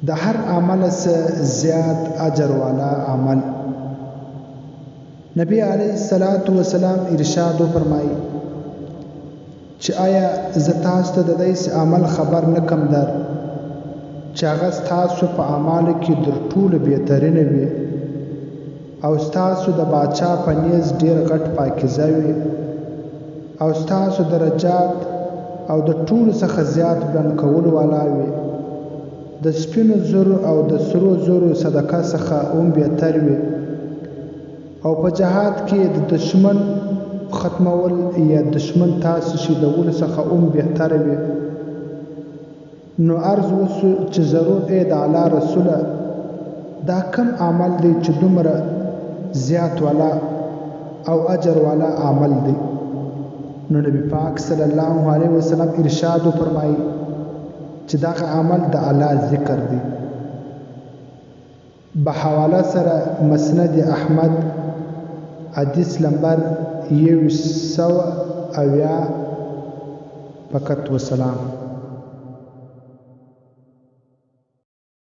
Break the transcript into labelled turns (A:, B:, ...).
A: د هر عمل څخه زیات اجر والا عمل. نبی علیه الصلاۃ والسلام ارشاد فرمایي چې آیا زه تاسو ته د دې عمل خبر نکم در چې هغه تاسو په اعمالو کې در ټولو بهترینه وي او تاسو د باچا په نیز ډیر غټ پاکیزه وي او تاسو درجات او د ټولو څخه زیات بلند کول والا وي، د سپینو زرو او د سرو زرو صدقه څخه هم بهتر وي او په جهاد کې د دشمن ختمول یا دشمن تاسو شیدول څخه هم بهتر وي. نو عرض وسو چې ضرور د اعلی رسوله دا کم عمل دی چې دومره زیات والا او اجر والا عمل دی؟ نو نبی پاک صلی الله علیه وسلم ارشاد فرمایي چې دا عمل د الله ذکر دی. بحواله سره مسند احمد حدیث نمبر 100 فقط وسلام.